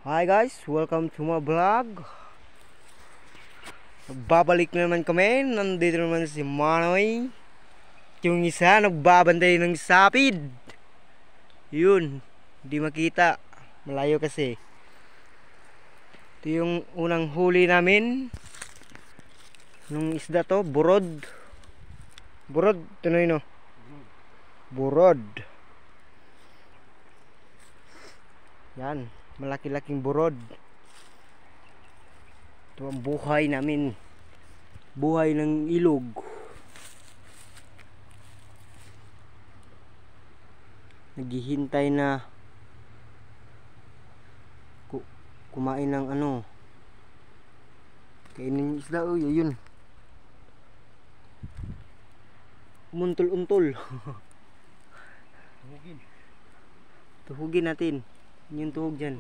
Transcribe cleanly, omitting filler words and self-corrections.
Hi guys, welcome to my vlog. Babalik na naman kami. Nandito naman si Manoy. Yung isa nagbabantay ng sapid. Yun, hindi makita. Malayo kasi. Ito yung unang huli namin. Nung isda to, burod. Burod, tunoy no. Burod. Yan, malaki-laking burod. Ito ang buhay namin. Buhay ng ilog. Naghihintay na kumain ng ano. Kainin yung isda. Uy, yun. Umuntol-untol. Tuhugin natin. Yung tuhog dyan.